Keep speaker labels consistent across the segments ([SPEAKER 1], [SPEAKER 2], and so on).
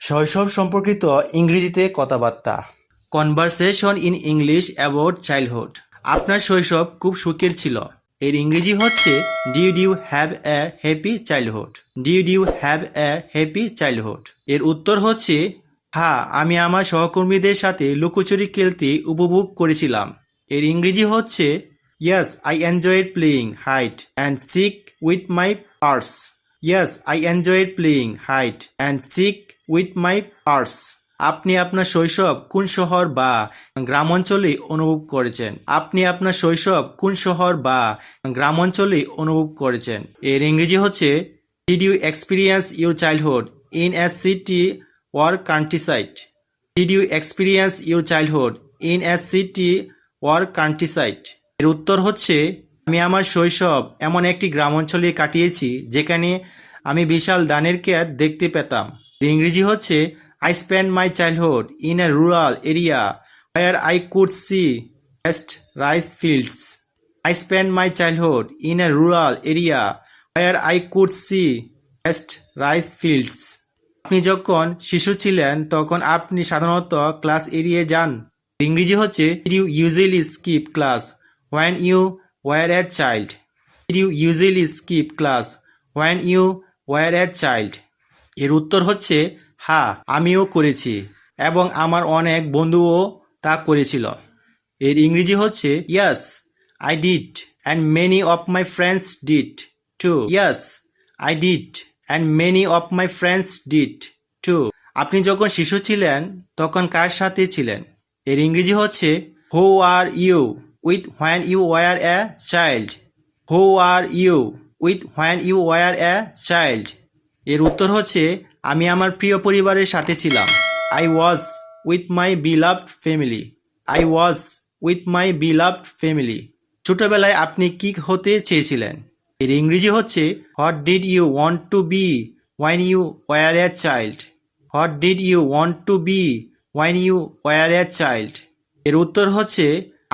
[SPEAKER 1] শৈশব সম্পর্কিত ইংরেজিতে কথাবার্তা। Conversation in English about childhood. আপনার শৈশব খুব সুখের ছিল। এর ইংরেজি হচ্ছে did you have a happy childhood. Did you have a happy childhood. এর উত্তর হচ্ছে হ্যাঁ, আমি আমার সহকর্মীদের সাথে লুকোচুরি খেলতে উপভোগ করেছিলাম। এর ইংরেজি হচ্ছে yes I enjoyed playing hide and seek with my peers. Yes I enjoyed playing hide and seek with my peers. আপনি আপনার শৈশব কোন শহর বা গ্রামাঞ্চলে অনুভব করেছেন? আপনি আপনার শৈশব কোন শহর বা গ্রামাঞ্চলে অনুভব করেছেন? এর ইংরেজি হচ্ছে did you experience your childhood in a city or countryside? Did you experience your childhood in a city or countryside? এর উত্তর হচ্ছে আমি আমার শৈশব এমন একটি গ্রামাঞ্চলে কাটিয়েছি যেখানে আমি বিশাল ধানের ক্ষেত দেখতে পেতাম। ইংরেজি হচ্ছে I spent my childhood in a rural area where I could see vast rice fields. I spent my childhood in a rural area where I could see vast rice fields. আপনি যখন শিশু ছিলেন তখন আপনি সাধারণত ক্লাস এড়িয়ে যান। ইংরেজি হচ্ছে Did you usually skip class when you were a child? Did you usually skip class when you were a child? এর উত্তর হচ্ছে হ্যাঁ, আমিও করেছি এবং আমার অনেক বন্ধুও তা করেছিল। এর ইংরেজি হচ্ছে Yes, I did and many of my friends did too. Yes, I did and many of my friends did too. আপনি যখন শিশু ছিলেন তখন কার সাথে ছিলেন? এর ইংরেজি হচ্ছে Who are you with when you were a child? Who are you with when you were a child? এর উত্তর হচ্ছে আমি আমার প্রিয় পরিবারের সাথে ছিলাম। I was with my beloved family. I was with my beloved family. ছোটবেলায় আপনি কি হতে চেয়েছিলেন? এর ইংরেজি হচ্ছে What did you want to be when you were a child? What did you want to be when you were a child? এর উত্তর হচ্ছে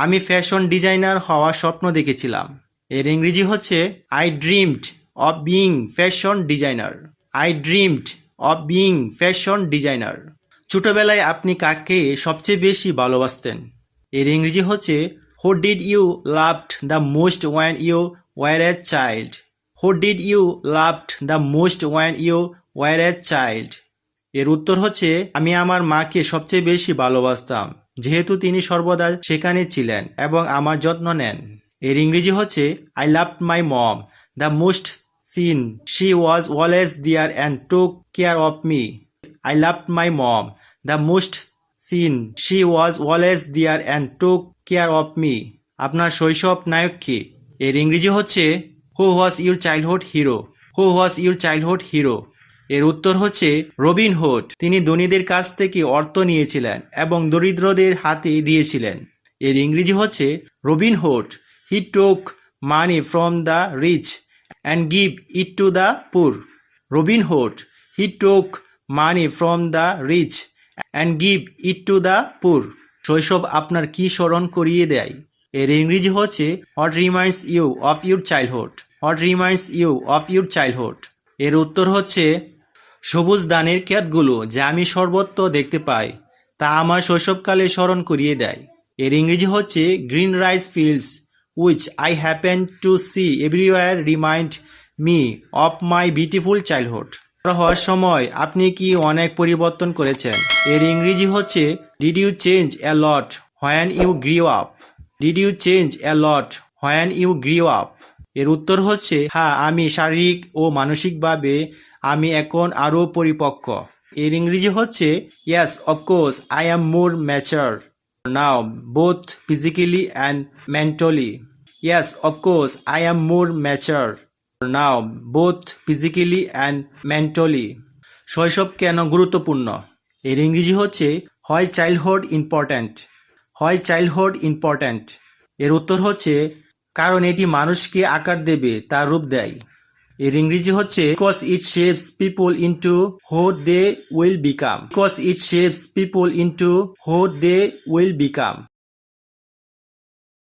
[SPEAKER 1] আমি ফ্যাশন ডিজাইনার হওয়ার স্বপ্ন দেখেছিলাম। এর ইংরেজি হচ্ছে I dreamed of being fashion designer. I dreamed of being fashion designer. ছোটবেলায় আপনি কাকে সবচেয়ে বেশি ভালোবাসতেন? এর ইংরেজি হচ্ছে Who did you loved the most when you were a child? Who did you loved the most when you were a child? এর উত্তর হচ্ছে আমি আমার মাকে সবচেয়ে বেশি ভালোবাসতাম যেহেতু তিনি সর্বদা সেখানে ছিলেন এবং আমার যত্ন নেন। এর ইংরেজি হচ্ছে I loved my mom the most since she was always there and took care of me. I loved my mom the most since she was always there and took care of me. আপনার শৈশব নায়ক কে? এর ইংরেজি হচ্ছে Who was your childhood hero? Who was your childhood hero? এর উত্তর হচ্ছে Robin Hood. তিনি ধনীদের কাছ থেকে অর্থ নিয়েছিলেন এবং দরিদ্রদের হাতে দিয়েছিলেন। এর ইংরেজি হচ্ছে Robin Hood He took money from the rich and gave it to the poor. Robin Hood He took money from the rich and gave it to the poor. শৈশব আপনার কি স্মরণ করিয়ে দেয়? এর ইংরেজি হচ্ছে What reminds you of your childhood? What reminds you of your childhood? এর উত্তর হচ্ছে সবুজ ধানের ক্ষেতগুলো যা আমি সর্বত্র দেখতে পাই তা আমার শৈশবকালে স্মরণ করিয়ে দেয়। এর ইংরেজি হচ্ছে Green rice fields which I happen to see everywhere remind me of my beautiful childhood. হওয়ার সময় আপনি কি অনেক পরিবর্তন করেছেন? এর ইংরেজি হচ্ছে Did you change a lot when you grew up? Did you change a lot when you grew up? এর উত্তর হচ্ছে হ্যাঁ, আমি শারীরিক ও মানসিকভাবে আমি এখন আরো পরিপক্ক। এর ইংরেজি হচ্ছে Yes, of course, I am more mature now, both physically and mentally. Yes, of course, I am more mature now, both physically and mentally. শৈশব কেন গুরুত্বপূর্ণ? এর ইংরেজি হচ্ছে Why childhood important? Why childhood important? এর উত্তর হচ্ছে কারণ এটি মানুষকে আকার দেবে, তার রূপ দেয়। এর ইংরেজি হচ্ছে Because it shapes people into who they will become. Because it shapes people into who they will become.